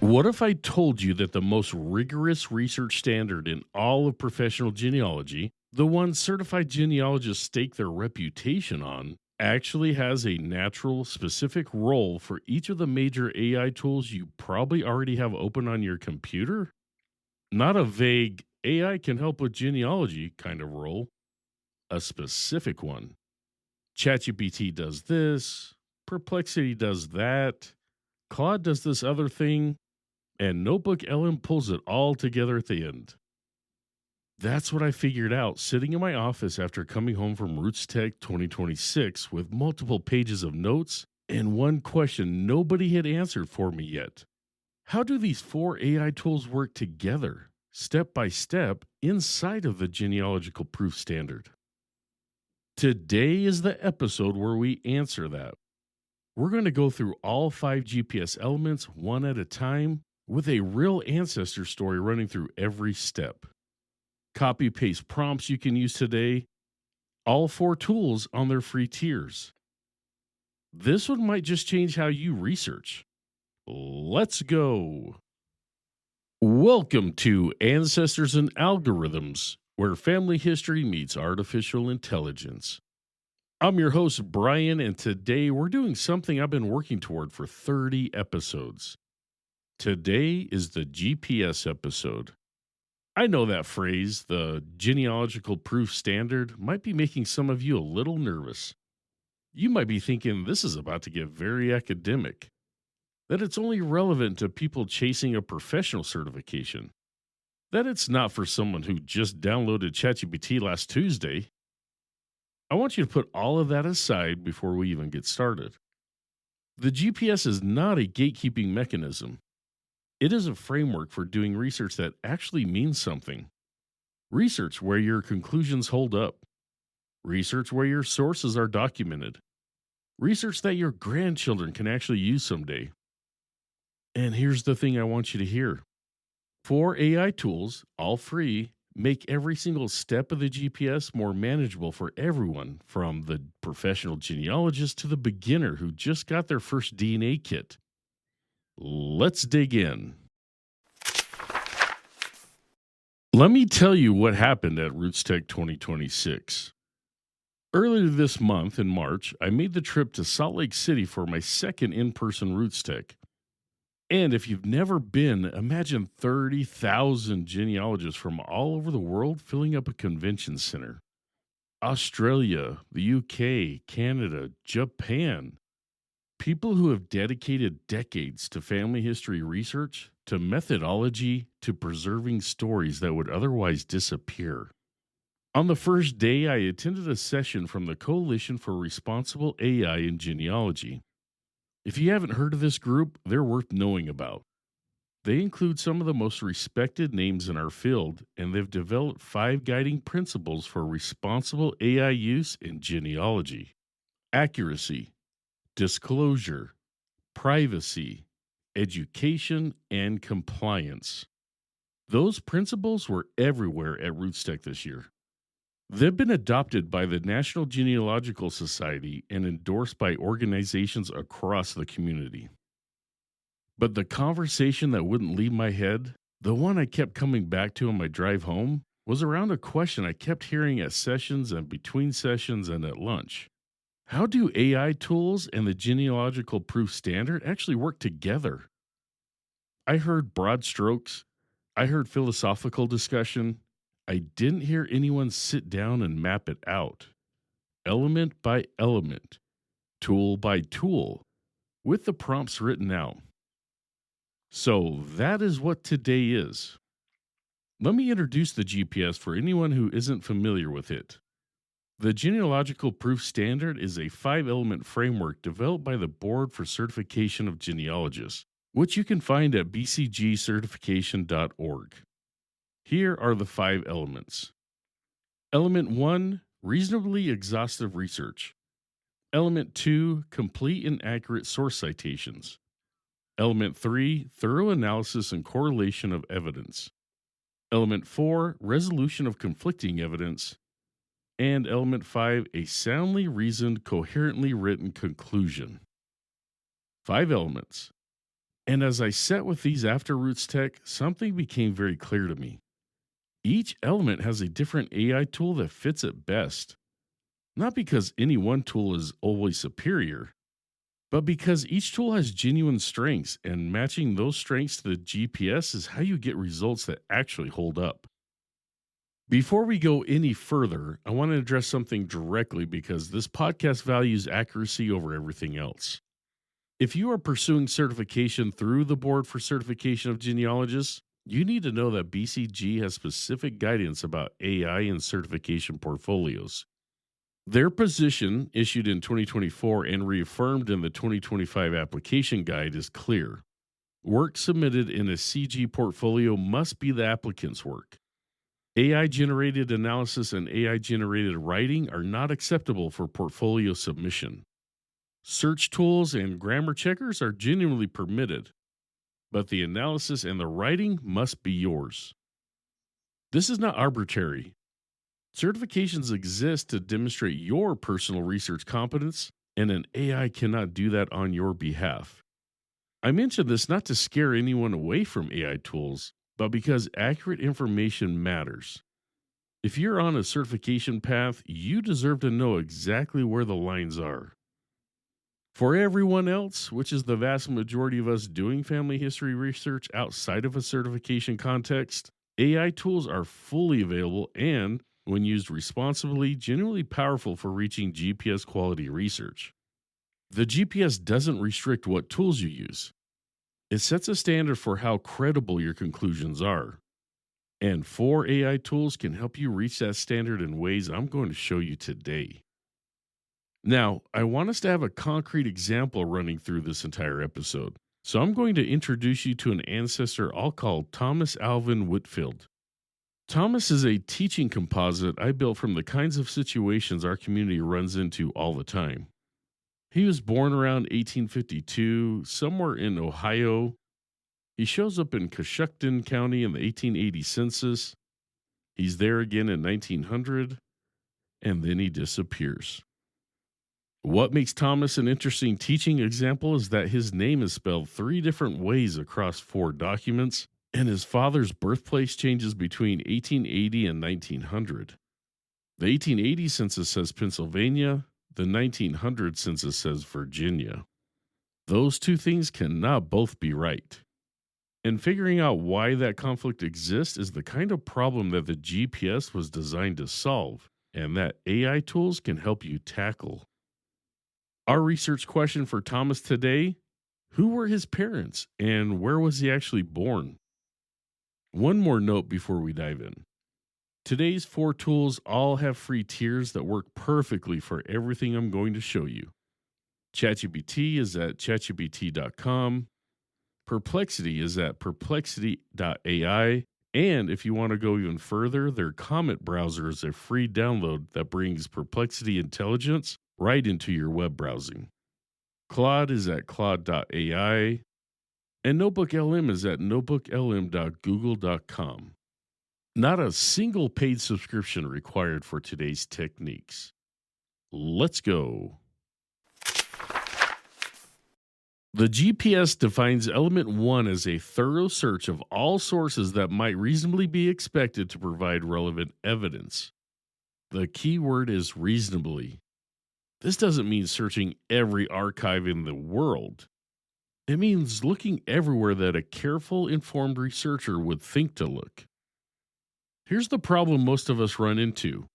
What if I told you that the most rigorous research standard in all of professional genealogy, the one certified genealogists stake their reputation on, actually has a natural, specific role for each of the major AI tools you probably already have open on your computer? Not a vague AI can help with genealogy kind of role, a specific one. ChatGPT does this, Perplexity does that, Claude does this other thing, and NotebookLM pulls it all together at the end. That's what I figured out sitting in my office after coming home from Roots Tech 2026 with multiple pages of notes and one question nobody had answered for me yet. How do these four AI tools work together, step by step, inside of the Genealogical Proof Standard? Today is the episode where we answer that. We're going to go through all 5 GPS elements one at a time with a real ancestor story running through every step. Copy paste prompts you can use today, all 4 tools on their free tiers. This one might just change how you research. Let's go. Welcome to Ancestors and Algorithms, where family history meets artificial intelligence. I'm your host, Brian, and today we're doing something I've been working toward for 30 episodes. Today is the GPS episode. I know that phrase, the Genealogical Proof Standard, might be making some of you a little nervous. You might be thinking this is about to get very academic, that it's only relevant to people chasing a professional certification, that it's not for someone who just downloaded ChatGPT last Tuesday. I want you to put all of that aside before we even get started. The GPS is not a gatekeeping mechanism. It is a framework for doing research that actually means something. Research where your conclusions hold up. Research where your sources are documented. Research that your grandchildren can actually use someday. And here's the thing I want you to hear. 4 AI tools, all free, make every single step of the GPS more manageable for everyone, from the professional genealogist to the beginner who just got their first DNA kit. Let's dig in. Let me tell you what happened at Roots Tech 2026. Earlier this month, in March, I made the trip to Salt Lake City for my second in-person Roots Tech. And if you've never been, imagine 30,000 genealogists from all over the world filling up a convention center. Australia, the UK, Canada, Japan. People who have dedicated decades to family history research, to methodology, to preserving stories that would otherwise disappear. On the first day, I attended a session from the Coalition for Responsible AI in Genealogy. If you haven't heard of this group, they're worth knowing about. They include some of the most respected names in our field, and they've developed 5 guiding principles for responsible AI use in genealogy: accuracy, disclosure, privacy, education, and compliance. Those principles were everywhere at Roots Tech this year. They've been adopted by the National Genealogical Society and endorsed by organizations across the community. But the conversation that wouldn't leave my head, the one I kept coming back to on my drive home, was around a question I kept hearing at sessions and between sessions and at lunch. How do AI tools and the Genealogical Proof Standard actually work together? I heard broad strokes. I heard philosophical discussion. I didn't hear anyone sit down and map it out, element by element, tool by tool, with the prompts written out. So that is what today is. Let me introduce the GPS for anyone who isn't familiar with it. The Genealogical Proof Standard is a 5-element framework developed by the Board for Certification of Genealogists, which you can find at bcgcertification.org. Here are the 5 elements. Element 1, reasonably exhaustive research. Element 2, complete and accurate source citations. Element 3, thorough analysis and correlation of evidence. Element 4, resolution of conflicting evidence. And element 5, a soundly reasoned, coherently written conclusion. 5 elements. And as I sat with these after Roots Tech, something became very clear to me. Each element has a different AI tool that fits it best. Not because any one tool is always superior, but because each tool has genuine strengths, and matching those strengths to the GPS is how you get results that actually hold up. Before we go any further, I want to address something directly because this podcast values accuracy over everything else. If you are pursuing certification through the Board for Certification of Genealogists, you need to know that BCG has specific guidance about AI and certification portfolios. Their position, issued in 2024 and reaffirmed in the 2025 application guide, is clear. Work submitted in a CG portfolio must be the applicant's work. AI generated analysis and AI generated writing are not acceptable for portfolio submission. Search tools and grammar checkers are genuinely permitted, but the analysis and the writing must be yours. This is not arbitrary. Certifications exist to demonstrate your personal research competence, and an AI cannot do that on your behalf. I mention this not to scare anyone away from AI tools, but because accurate information matters. If you're on a certification path, you deserve to know exactly where the lines are. For everyone else, which is the vast majority of us doing family history research outside of a certification context, AI tools are fully available and, when used responsibly, genuinely powerful for reaching GPS quality research. The GPS doesn't restrict what tools you use. It sets a standard for how credible your conclusions are. And 4 AI tools can help you reach that standard in ways I'm going to show you today. Now, I want us to have a concrete example running through this entire episode. So I'm going to introduce you to an ancestor I'll call Thomas Alvin Whitfield. Thomas is a teaching composite I built from the kinds of situations our community runs into all the time. He was born around 1852, somewhere in Ohio. He shows up in Coshocton County in the 1880 census. He's there again in 1900, and then he disappears. What makes Thomas an interesting teaching example is that his name is spelled 3 different ways across 4 documents, and his father's birthplace changes between 1880 and 1900. The 1880 census says Pennsylvania, the 1900 census says Virginia. Those 2 things cannot both be right. And figuring out why that conflict exists is the kind of problem that the GPS was designed to solve, and that AI tools can help you tackle. Our research question for Thomas today: who were his parents and where was he actually born? One more note before we dive in. Today's 4 tools all have free tiers that work perfectly for everything I'm going to show you. ChatGPT is at chatgpt.com. Perplexity is at perplexity.ai. And if you want to go even further, their Comet browser is a free download that brings Perplexity intelligence right into your web browsing. Claude is at claude.ai. And NotebookLM is at notebooklm.google.com. Not a single paid subscription required for today's techniques. Let's go. The GPS defines element 1 as a thorough search of all sources that might reasonably be expected to provide relevant evidence. The key word is reasonably. This doesn't mean searching every archive in the world. It means looking everywhere that a careful, informed researcher would think to look. Here's the problem most of us run into.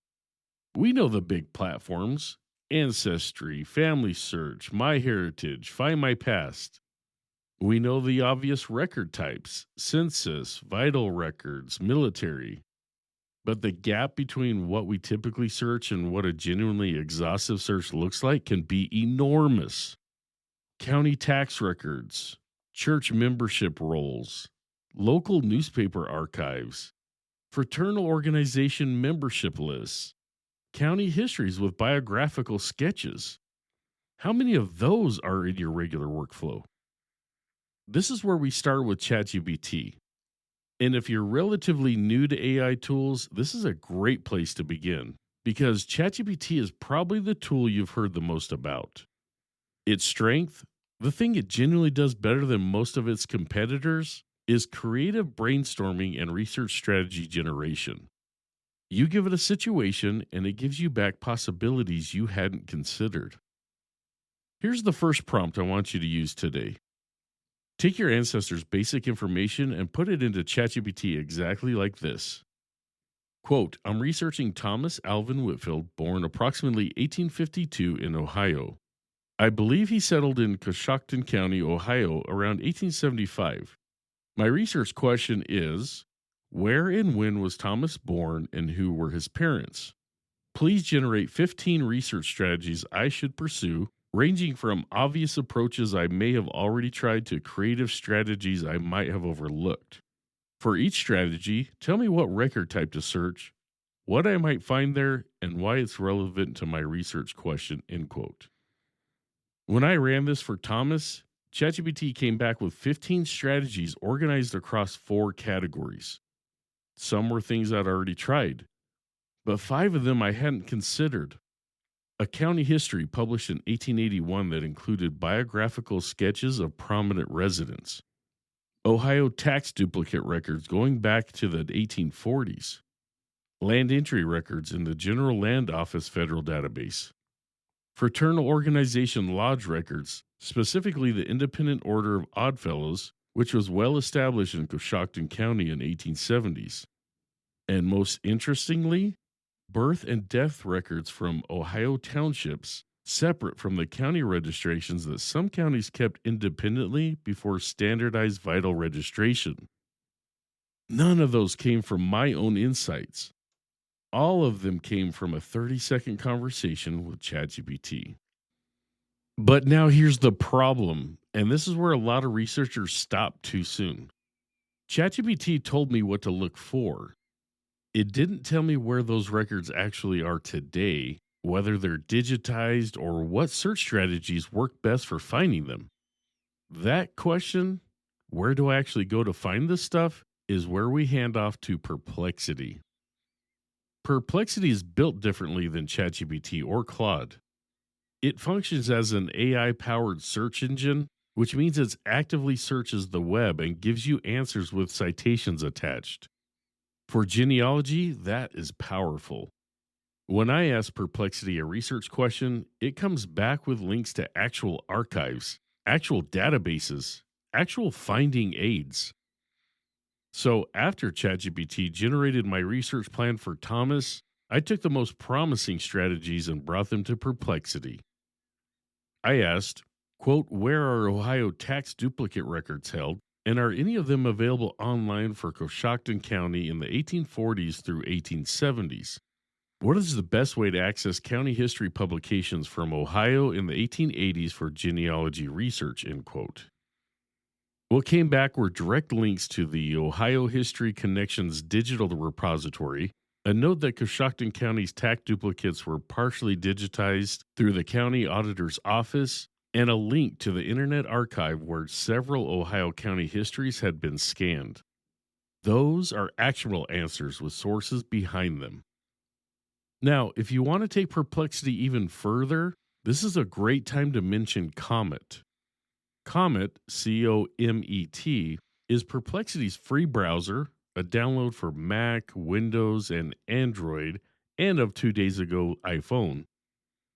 We know the big platforms: Ancestry, FamilySearch, MyHeritage, Find My Past. We know the obvious record types: census, vital records, military. But the gap between what we typically search and what a genuinely exhaustive search looks like can be enormous. County tax records, church membership rolls, local newspaper archives, fraternal organization membership lists, county histories with biographical sketches. How many of those are in your regular workflow? This is where we start with ChatGPT. And if you're relatively new to AI tools, this is a great place to begin because ChatGPT is probably the tool you've heard the most about. Its strength: The thing it genuinely does better than most of its competitors is creative brainstorming and research strategy generation. You give it a situation and it gives you back possibilities you hadn't considered. Here's the first prompt I want you to use today. Take your ancestors' basic information and put it into ChatGPT exactly like this. Quote, I'm researching Thomas Alvin Whitfield, born approximately 1852 in Ohio. I believe he settled in Coshocton County, Ohio around 1875. My research question is, where and when was Thomas born and who were his parents? Please generate 15 research strategies I should pursue, ranging from obvious approaches I may have already tried to creative strategies I might have overlooked. For each strategy, tell me what record type to search, what I might find there, and why it's relevant to my research question, end quote. When I ran this for Thomas, ChatGPT came back with 15 strategies organized across 4 categories. Some were things I'd already tried, but 5 of them I hadn't considered. A county history published in 1881 that included biographical sketches of prominent residents. Ohio tax duplicate records going back to the 1840s. Land entry records in the General Land Office Federal Database. Fraternal Organization Lodge records, specifically the Independent Order of Oddfellows, which was well established in Coshocton County in 1870s. And most interestingly, birth and death records from Ohio townships, separate from the county registrations that some counties kept independently before standardized vital registration. None of those came from my own insights. All of them came from a 30-second conversation with ChatGPT. But now here's the problem, and this is where a lot of researchers stop too soon. ChatGPT told me what to look for. It didn't tell me where those records actually are today, whether they're digitized, or what search strategies work best for finding them. That question, where do I actually go to find this stuff, is where we hand off to Perplexity. Perplexity is built differently than ChatGPT or Claude. It functions as an AI powered search engine, which means it actively searches the web and gives you answers with citations attached. For genealogy, that is powerful. When I ask Perplexity a research question, it comes back with links to actual archives, actual databases, actual finding aids. So after ChatGPT generated my research plan for Thomas, I took the most promising strategies and brought them to Perplexity. I asked, quote, where are Ohio tax duplicate records held, and are any of them available online for Coshocton County in the 1840s through 1870s? What is the best way to access county history publications from Ohio in the 1880s for genealogy research, end quote. What came back were direct links to the Ohio History Connections digital repository, a note that Coshocton County's tax duplicates were partially digitized through the county auditor's office, and a link to the Internet Archive where several Ohio County histories had been scanned. Those are actionable answers with sources behind them. Now, if you want to take Perplexity even further, this is a great time to mention Comet. Comet, COMET, is Perplexity's free browser, a download for Mac, Windows, and Android, and of 2 days ago, iPhone.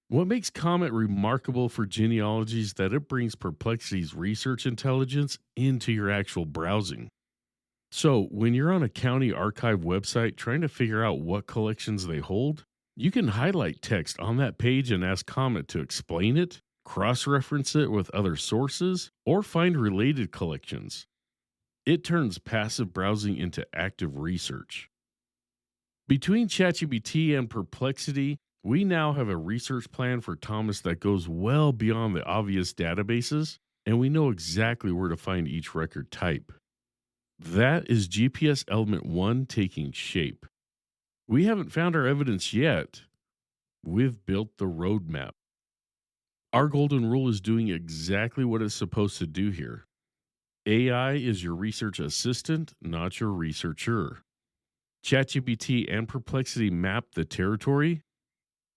What makes Comet remarkable for genealogy is that it brings Perplexity's research intelligence into your actual browsing. So, when you're on a county archive website trying to figure out what collections they hold, you can highlight text on that page and ask Comet to explain it, cross-reference it with other sources, or find related collections. It turns passive browsing into active research. Between ChatGPT and Perplexity, we now have a research plan for Thomas that goes well beyond the obvious databases, and we know exactly where to find each record type. That is GPS Element 1 taking shape. We haven't found our evidence yet. We've built the roadmap. Our golden rule is doing exactly what it's supposed to do here. AI is your research assistant, not your researcher. ChatGPT and Perplexity map the territory.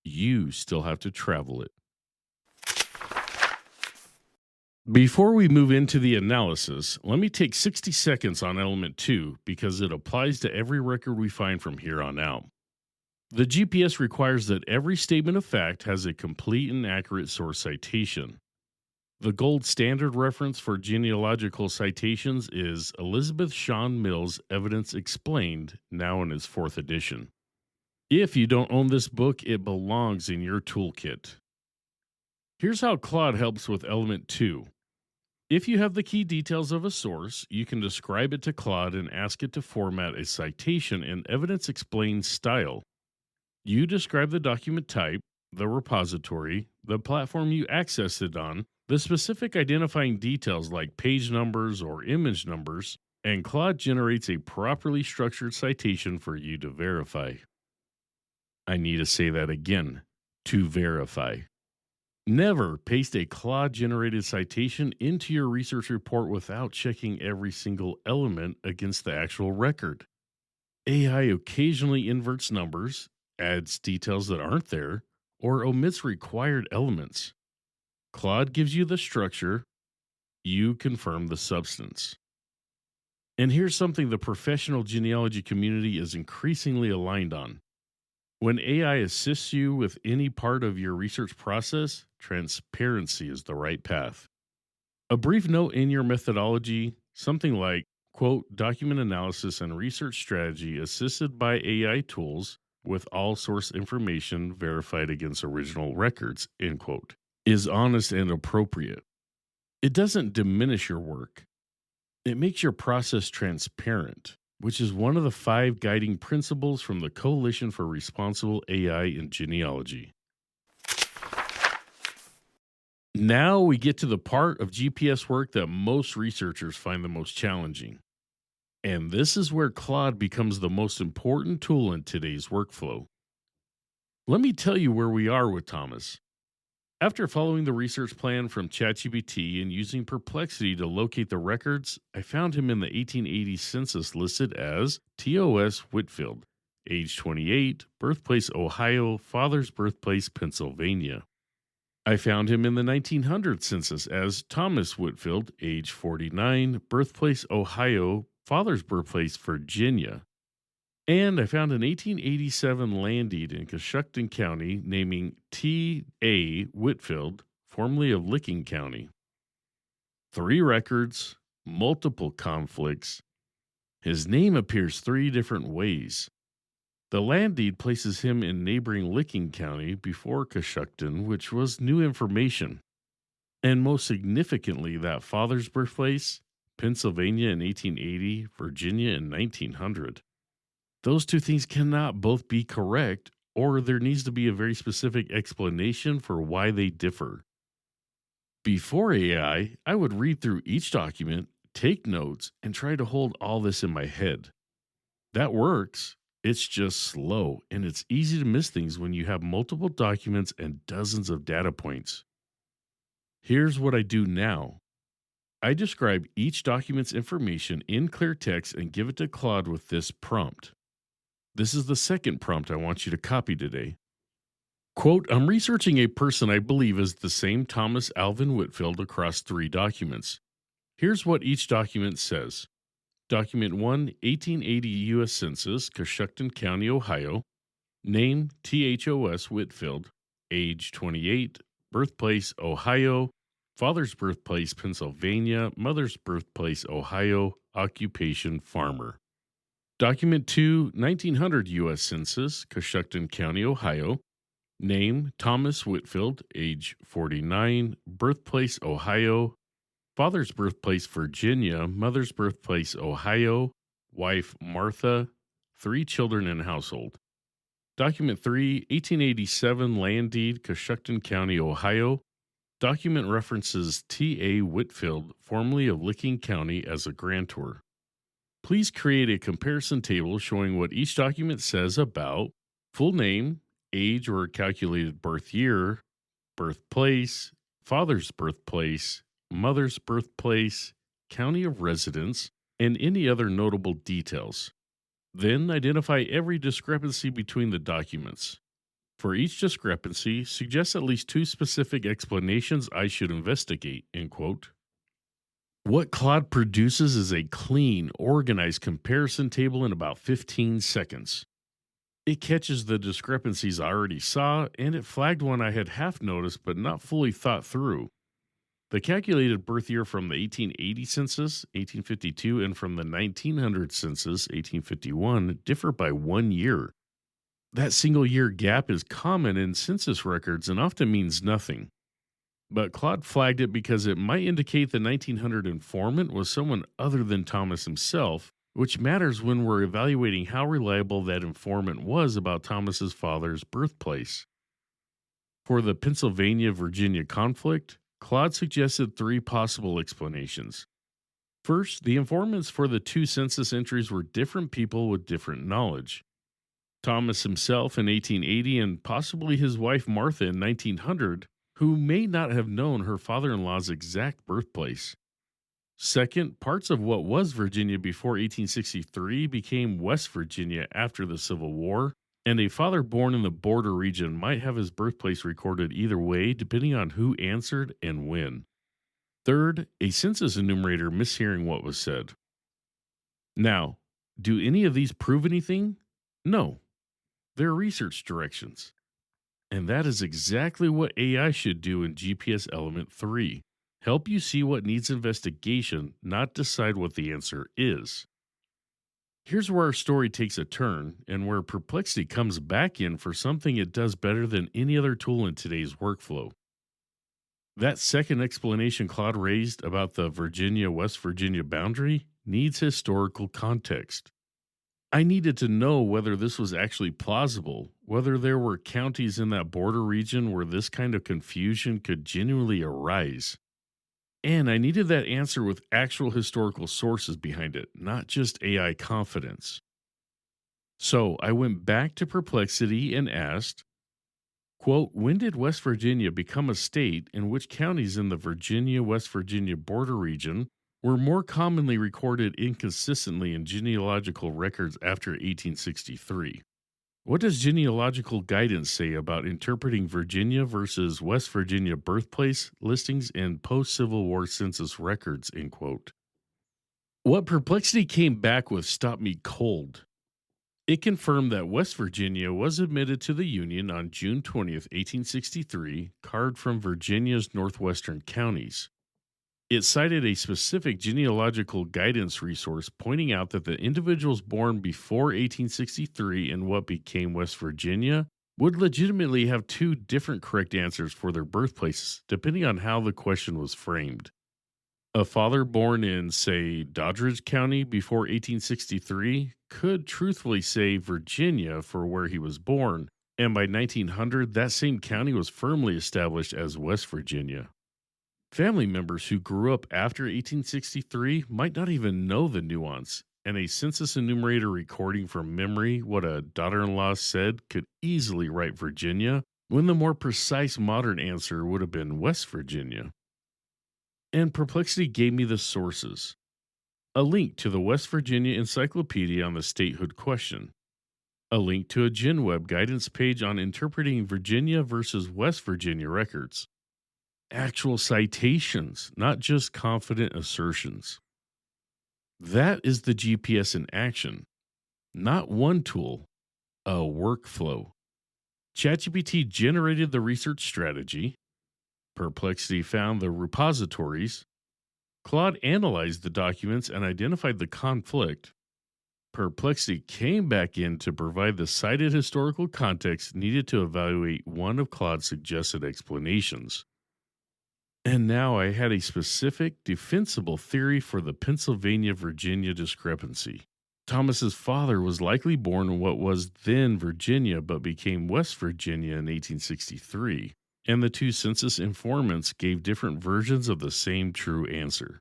You still have to travel it. Before we move into the analysis, let me take 60 seconds on element 2 because it applies to every record we find from here on out. The GPS requires that every statement of fact has a complete and accurate source citation. The gold standard reference for genealogical citations is Elizabeth Shawn Mills' Evidence Explained, now in its 4th edition. If you don't own this book, it belongs in your toolkit. Here's how Claude helps with element 2. If you have the key details of a source, you can describe it to Claude and ask it to format a citation in Evidence Explained style. You describe the document type, the repository, the platform you access it on, the specific identifying details like page numbers or image numbers, and Claude generates a properly structured citation for you to verify. I need to say that again, to verify. Never paste a Claude-generated citation into your research report without checking every single element against the actual record. AI occasionally inverts numbers, adds details that aren't there, or omits required elements. Claude gives you the structure, you confirm the substance. And here's something the professional genealogy community is increasingly aligned on. When AI assists you with any part of your research process, transparency is the right path. A brief note in your methodology, something like, quote, document analysis and research strategy assisted by AI tools with all source information verified against original records, end quote, is honest and appropriate. It doesn't diminish your work. It makes your process transparent, which is one of the 5 guiding principles from the Coalition for Responsible AI in Genealogy. Now we get to the part of GPS work that most researchers find the most challenging. And this is where Claude becomes the most important tool in today's workflow. Let me tell you where we are with Thomas. After following the research plan from ChatGPT and using Perplexity to locate the records, I found him in the 1880 census listed as T.O.S. Whitfield, age 28, birthplace Ohio, father's birthplace Pennsylvania. I found him in the 1900 census as Thomas Whitfield, age 49, birthplace Ohio, father's birthplace Virginia. And I found an 1887 land deed in Coshocton County naming T.A. Whitfield, formerly of Licking County. 3 records, multiple conflicts. His name appears 3 different ways. The land deed places him in neighboring Licking County before Coshocton, which was new information. And most significantly, that father's birthplace, Pennsylvania in 1880, Virginia in 1900. Those 2 things cannot both be correct, or there needs to be a very specific explanation for why they differ. Before AI, I would read through each document, take notes, and try to hold all this in my head. That works. It's just slow, and it's easy to miss things when you have multiple documents and dozens of data points. Here's what I do now. I describe each document's information in clear text and give it to Claude with this prompt. This is the second prompt I want you to copy today. Quote, I'm researching a person I believe is the same Thomas Alvin Whitfield across 3 documents. Here's what each document says. Document 1, 1880 U.S. Census, Coshocton County, Ohio. Name, T.H.O.S. Whitfield. Age, 28. Birthplace, Ohio. Father's birthplace, Pennsylvania. Mother's birthplace, Ohio. Occupation, farmer. Document 2, 1900 U.S. Census, Coshocton County, Ohio. Name, Thomas Whitfield, age 49, birthplace, Ohio. Father's birthplace, Virginia. Mother's birthplace, Ohio. Wife, Martha. 3 children in household. Document 3, 1887 land deed, Coshocton County, Ohio. Document references T.A. Whitfield, formerly of Licking County, as a grantor. Please create a comparison table showing what each document says about full name, age or calculated birth year, birthplace, father's birthplace, mother's birthplace, county of residence, and any other notable details. Then identify every discrepancy between the documents. For each discrepancy, suggest at least 2 specific explanations I should investigate, end quote. What Claude produces is a clean, organized comparison table in about 15 seconds. It catches the discrepancies I already saw, and it flagged one I had half noticed but not fully thought through. The calculated birth year from the 1880 census, 1852, and from the 1900 census, 1851, differ by 1 year. That single year gap is common in census records and often means nothing. But Claude flagged it because it might indicate the 1900 informant was someone other than Thomas himself, which matters when we're evaluating how reliable that informant was about Thomas's father's birthplace. For the Pennsylvania Virginia conflict, Claude suggested three possible explanations. First, the informants for the two census entries were different people with different knowledge. Thomas himself in 1880 and possibly his wife Martha in 1900, who may not have known her father in law's exact birthplace. Second, parts of what was Virginia before 1863 became West Virginia after the Civil War, and a father born in the border region might have his birthplace recorded either way depending on who answered and when. Third, a census enumerator mishearing what was said. Now, do any of these prove anything? No. They're research directions. And that is exactly what AI should do in GPS Element 3. Help you see what needs investigation, not decide what the answer is. Here's where our story takes a turn and where Perplexity comes back in for something it does better than any other tool in today's workflow. That second explanation Claude raised about the Virginia-West Virginia boundary needs historical context. I needed to know whether this was actually plausible, whether there were counties in that border region where this kind of confusion could genuinely arise. And I needed that answer with actual historical sources behind it, not just AI confidence. So I went back to Perplexity and asked, quote, when did West Virginia become a state, and which counties in the Virginia-West Virginia border region were more commonly recorded inconsistently in genealogical records after 1863? What does genealogical guidance say about interpreting Virginia versus West Virginia birthplace listings and post-Civil War census records? End quote. What Perplexity came back with stopped me cold. It confirmed that West Virginia was admitted to the Union on June 20th, 1863, carved from Virginia's northwestern counties. It cited a specific genealogical guidance resource pointing out that the individuals born before 1863 in what became West Virginia would legitimately have two different correct answers for their birthplaces, depending on how the question was framed. A father born in, say, Doddridge County before 1863 could truthfully say Virginia for where he was born, and by 1900, that same county was firmly established as West Virginia. Family members who grew up after 1863 might not even know the nuance, and a census enumerator recording from memory what a daughter-in-law said could easily write Virginia, when the more precise modern answer would have been West Virginia. And Perplexity gave me the sources. A link to the West Virginia Encyclopedia on the statehood question. A link to a GenWeb guidance page on interpreting Virginia versus West Virginia records. Actual citations, not just confident assertions. That is the GPS in action. Not one tool, a workflow. ChatGPT generated the research strategy. Perplexity found the repositories. Claude analyzed the documents and identified the conflict. Perplexity came back in to provide the cited historical context needed to evaluate one of Claude's suggested explanations. And now I had a specific, defensible theory for the Pennsylvania-Virginia discrepancy. Thomas's father was likely born in what was then Virginia but became West Virginia in 1863, and the two census informants gave different versions of the same true answer.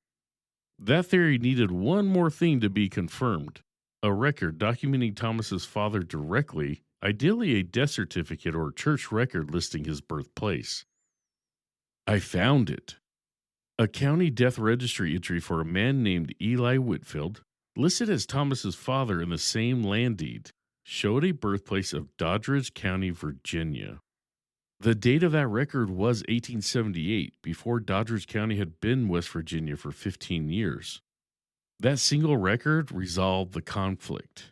That theory needed one more thing to be confirmed: a record documenting Thomas's father directly, ideally a death certificate or church record listing his birthplace. I found it. A county death registry entry for a man named Eli Whitfield, listed as Thomas's father in the same land deed, showed a birthplace of Doddridge County, Virginia. The date of that record was 1878, before Doddridge County had been West Virginia for 15 years. That single record resolved the conflict.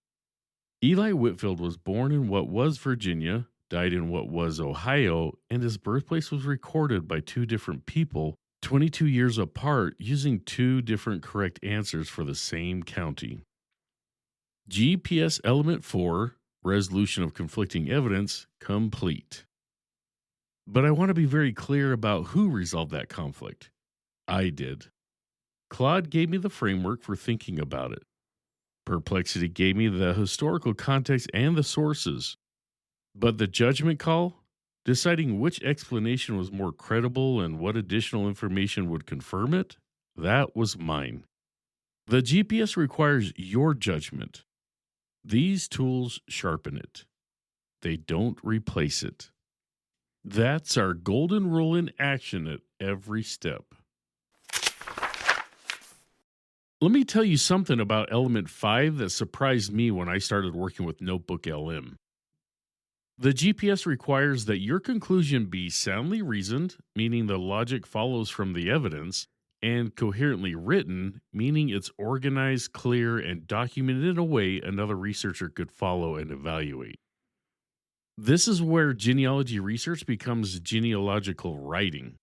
Eli Whitfield was born in what was Virginia, died in what was Ohio, and his birthplace was recorded by two different people 22 years apart using two different correct answers for the same county. GPS Element 4, Resolution of Conflicting Evidence, complete. But I want to be very clear about who resolved that conflict. I did. Claude gave me the framework for thinking about it. Perplexity gave me the historical context and the sources. But the judgment call, deciding which explanation was more credible and what additional information would confirm it, that was mine. The GPS requires your judgment. These tools sharpen it. They don't replace it. That's our golden rule in action at every step. Let me tell you something about Element 5 that surprised me when I started working with NotebookLM. The GPS requires that your conclusion be soundly reasoned, meaning the logic follows from the evidence, and coherently written, meaning it's organized, clear, and documented in a way another researcher could follow and evaluate. This is where genealogy research becomes genealogical writing.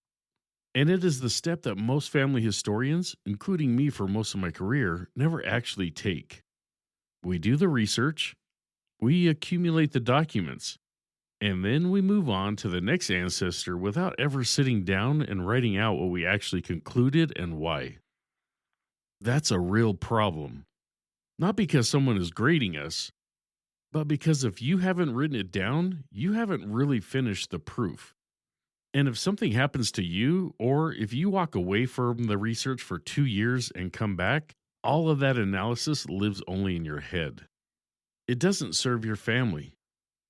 And it is the step that most family historians, including me for most of my career, never actually take. We do the research, we accumulate the documents, and then we move on to the next ancestor without ever sitting down and writing out what we actually concluded and why. That's a real problem. Not because someone is grading us, but because if you haven't written it down, you haven't really finished the proof. And if something happens to you, or if you walk away from the research for 2 years and come back, all of that analysis lives only in your head. It doesn't serve your family.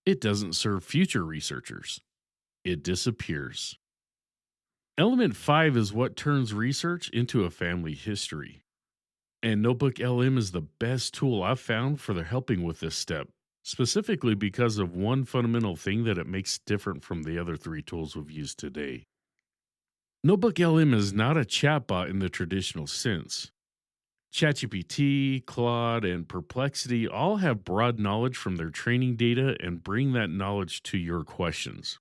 It doesn't serve future researchers. It disappears. Element 5 is what turns research into a family history. And NotebookLM is the best tool I've found for helping with this step, specifically because of one fundamental thing that it makes different from the other 3 tools we've used today. NotebookLM is not a chatbot in the traditional sense. ChatGPT, Claude, and Perplexity all have broad knowledge from their training data and bring that knowledge to your questions.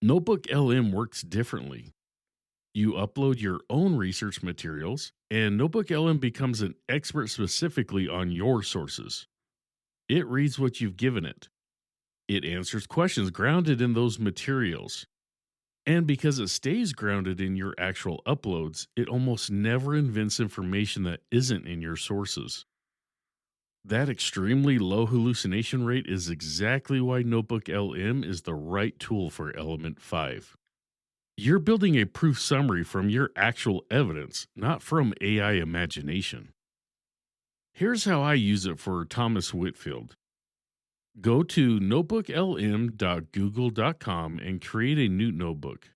NotebookLM works differently. You upload your own research materials, and NotebookLM becomes an expert specifically on your sources. It reads what you've given it. It answers questions grounded in those materials. And because it stays grounded in your actual uploads, it almost never invents information that isn't in your sources. That extremely low hallucination rate is exactly why NotebookLM is the right tool for Element 5. You're building a proof summary from your actual evidence, not from AI imagination. Here's how I use it for Thomas Whitfield. Go to notebooklm.google.com and create a new notebook.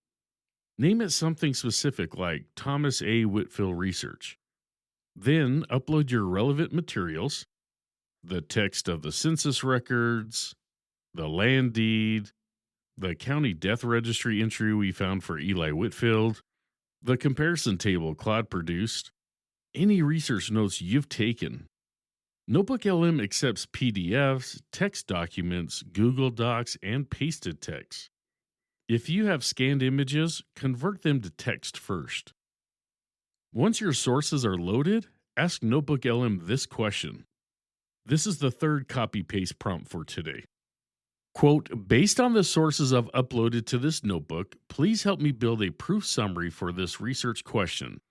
Name it something specific like Thomas A. Whitfield Research. Then upload your relevant materials, the text of the census records, the land deed, the county death registry entry we found for Eli Whitfield, the comparison table Claude produced, any research notes you've taken. NotebookLM accepts PDFs, text documents, Google Docs, and pasted text. If you have scanned images, convert them to text first. Once your sources are loaded, ask NotebookLM this question. This is the third copy-paste prompt for today. Quote, based on the sources I've uploaded to this notebook, please help me build a proof summary for this research question.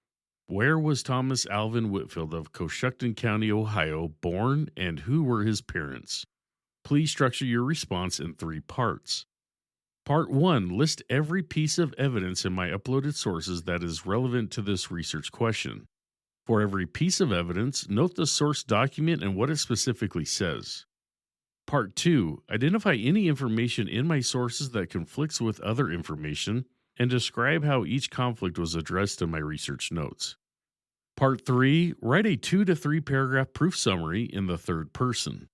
Where was Thomas Alvin Whitfield of Coshocton County, Ohio, born, and who were his parents? Please structure your response in 3 parts. Part 1, list every piece of evidence in my uploaded sources that is relevant to this research question. For every piece of evidence, note the source document and what it specifically says. Part 2, identify any information in my sources that conflicts with other information and describe how each conflict was addressed in my research notes. Part 3, write a 2 to 3 paragraph proof summary in the third person.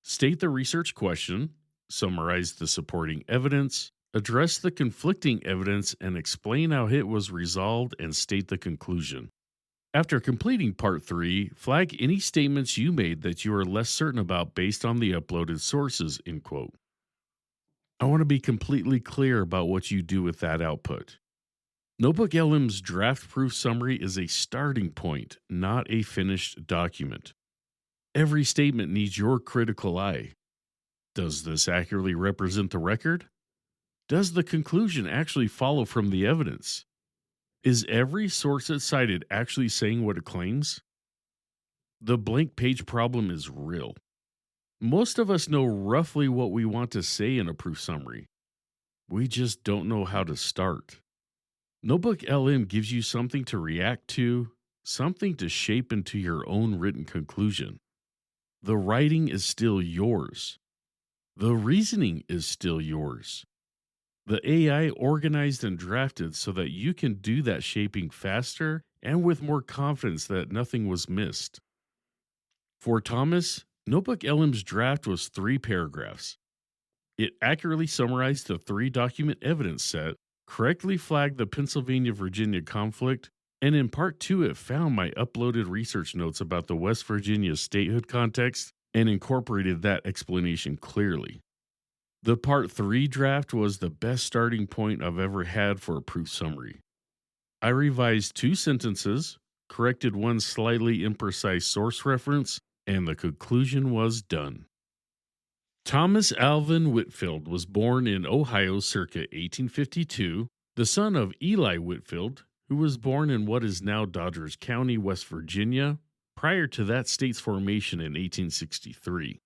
State the research question, summarize the supporting evidence, address the conflicting evidence and explain how it was resolved and state the conclusion. After completing part 3, flag any statements you made that you are less certain about based on the uploaded sources, end quote. I want to be completely clear about what you do with that output. NotebookLM's draft proof summary is a starting point, not a finished document. Every statement needs your critical eye. Does this accurately represent the record? Does the conclusion actually follow from the evidence? Is every source it cited actually saying what it claims? The blank page problem is real. Most of us know roughly what we want to say in a proof summary. We just don't know how to start. NotebookLM gives you something to react to, something to shape into your own written conclusion. The writing is still yours. The reasoning is still yours. The AI organized and drafted so that you can do that shaping faster and with more confidence that nothing was missed. For Thomas, NotebookLM's draft was 3 paragraphs. It accurately summarized the 3-document evidence set, correctly flagged the Pennsylvania-Virginia conflict, and in part 2 it found my uploaded research notes about the West Virginia statehood context and incorporated that explanation clearly. The part 3 draft was the best starting point I've ever had for a proof summary. I revised 2 sentences, corrected 1 slightly imprecise source reference, and the conclusion was done. Thomas Alvin Whitfield was born in Ohio circa 1852, the son of Eli Whitfield, who was born in what is now Dodgers County, West Virginia, prior to that state's formation in 1863.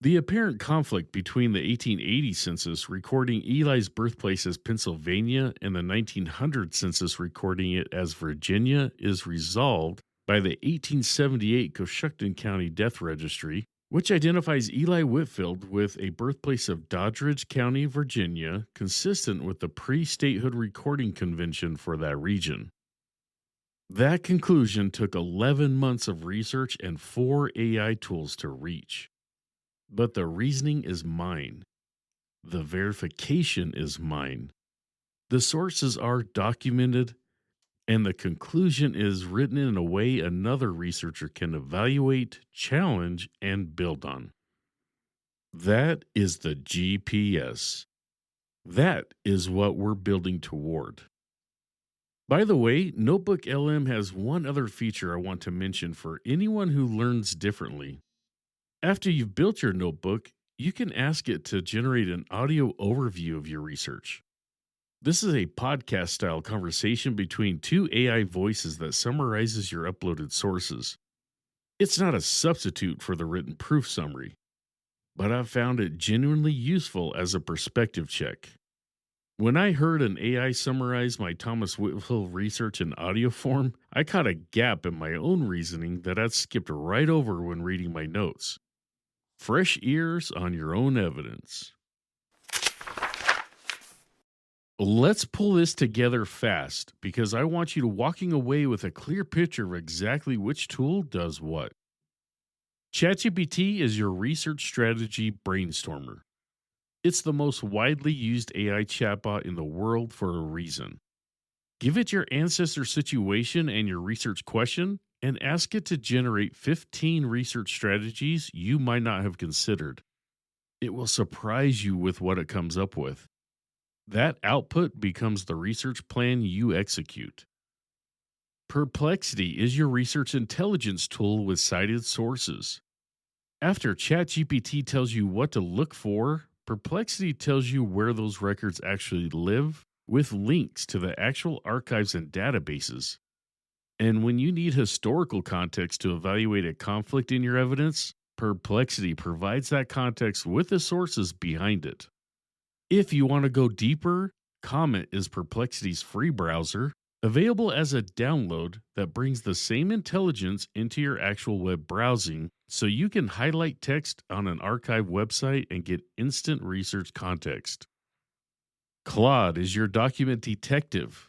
The apparent conflict between the 1880 census recording Eli's birthplace as Pennsylvania and the 1900 census recording it as Virginia is resolved by the 1878 Coshocton County Death Registry, which identifies Eli Whitfield with a birthplace of Doddridge County, Virginia, consistent with the pre-statehood recording convention for that region. That conclusion took 11 months of research and 4 AI tools to reach. But the reasoning is mine. The verification is mine. The sources are documented, and the conclusion is written in a way another researcher can evaluate, challenge, and build on. That is the GPS. That is what we're building toward. By the way, NotebookLM has one other feature I want to mention for anyone who learns differently. After you've built your notebook, you can ask it to generate an audio overview of your research. This is a podcast-style conversation between 2 AI voices that summarizes your uploaded sources. It's not a substitute for the written proof summary, but I've found it genuinely useful as a perspective check. When I heard an AI summarize my Thomas Whitfield research in audio form, I caught a gap in my own reasoning that I'd skipped right over when reading my notes. Fresh ears on your own evidence. Let's pull this together fast because I want you to walking away with a clear picture of exactly which tool does what. ChatGPT is your research strategy brainstormer. It's the most widely used AI chatbot in the world for a reason. Give it your ancestor situation and your research question, and ask it to generate 15 research strategies you might not have considered. It will surprise you with what it comes up with. That output becomes the research plan you execute. Perplexity is your research intelligence tool with cited sources. After ChatGPT tells you what to look for, Perplexity tells you where those records actually live, with links to the actual archives and databases. And when you need historical context to evaluate a conflict in your evidence, Perplexity provides that context with the sources behind it. If you want to go deeper, Comet is Perplexity's free browser, available as a download that brings the same intelligence into your actual web browsing, so you can highlight text on an archive website and get instant research context. Claude is your document detective.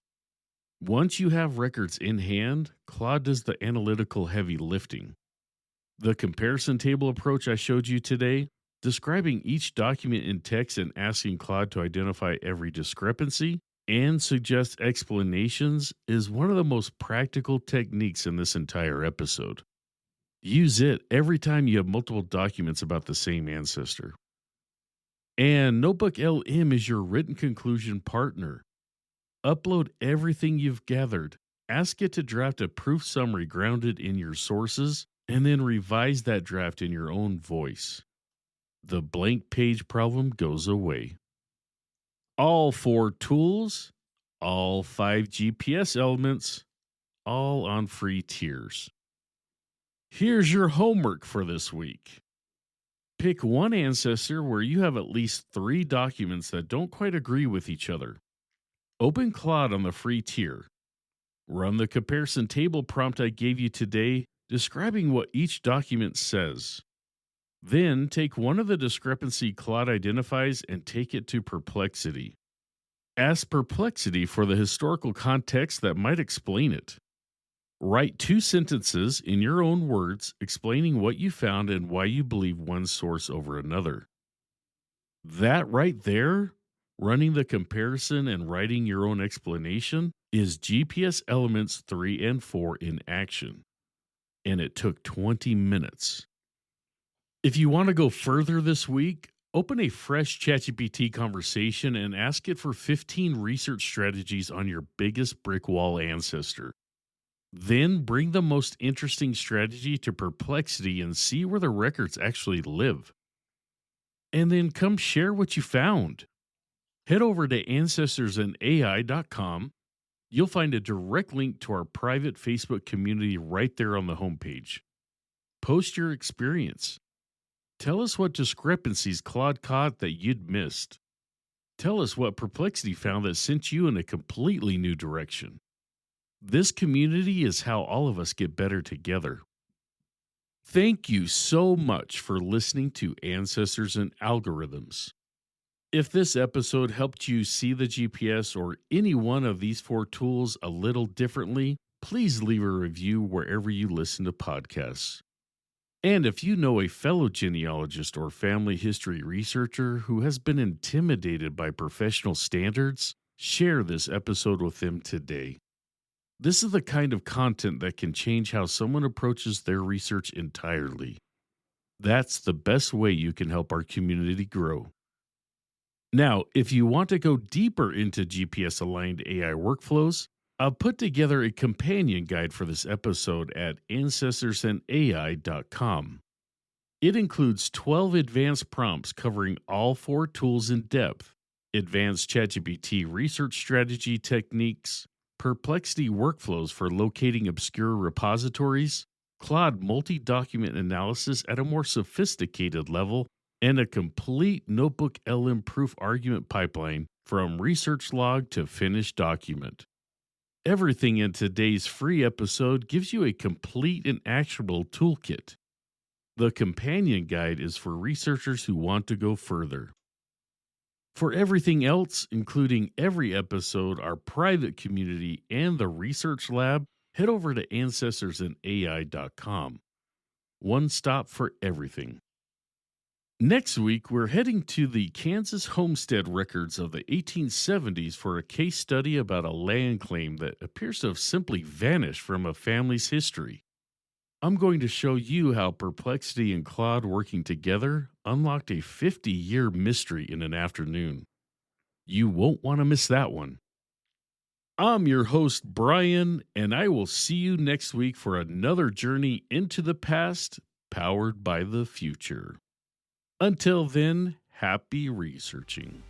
Once you have records in hand, Claude does the analytical heavy lifting. The comparison table approach I showed you today, Describing each document in text and asking Claude to identify every discrepancy and suggest explanations is one of the most practical techniques in this entire episode. Use it every time you have multiple documents about the same ancestor. And NotebookLM is your written conclusion partner. Upload everything you've gathered. Ask it to draft a proof summary grounded in your sources, and then revise that draft in your own voice. The blank page problem goes away. All 4 tools, all 5 GPS elements, all on free tiers. Here's your homework for this week. Pick one ancestor where you have at least 3 documents that don't quite agree with each other. Open Claude on the free tier. Run the comparison table prompt I gave you today, describing what each document says. Then take one of the discrepancy Claude identifies and take it to Perplexity. Ask Perplexity for the historical context that might explain it. Write 2 sentences in your own words explaining what you found and why you believe one source over another. That right there, running the comparison and writing your own explanation, is GPS elements 3 and 4 in action. And it took 20 minutes. If you want to go further this week, open a fresh ChatGPT conversation and ask it for 15 research strategies on your biggest brick wall ancestor. Then bring the most interesting strategy to Perplexity and see where the records actually live. And then come share what you found. Head over to AncestorsandAI.com. You'll find a direct link to our private Facebook community right there on the homepage. Post your experience. Tell us what discrepancies Claude caught that you'd missed. Tell us what Perplexity found that sent you in a completely new direction. This community is how all of us get better together. Thank you so much for listening to Ancestors and Algorithms. If this episode helped you see the GPS or any one of these 4 tools a little differently, please leave a review wherever you listen to podcasts. And if you know a fellow genealogist or family history researcher who has been intimidated by professional standards, share this episode with them today. This is the kind of content that can change how someone approaches their research entirely. That's the best way you can help our community grow. Now, if you want to go deeper into GPS-aligned AI workflows, I've put together a companion guide for this episode at AncestorsandAI.com. It includes 12 advanced prompts covering all 4 tools in depth, advanced ChatGPT research strategy techniques, Perplexity workflows for locating obscure repositories, Claude multi-document analysis at a more sophisticated level, and a complete NotebookLM proof argument pipeline from research log to finished document. Everything in today's free episode gives you a complete and actionable toolkit. The companion guide is for researchers who want to go further. For everything else, including every episode, our private community, and the research lab, head over to AncestorsandAI.com. One stop for everything. Next week, we're heading to the Kansas homestead records of the 1870s for a case study about a land claim that appears to have simply vanished from a family's history. I'm going to show you how Perplexity and Claude working together unlocked a 50-year mystery in an afternoon. You won't want to miss that one. I'm your host, Brian, and I will see you next week for another journey into the past, powered by the future. Until then, happy researching.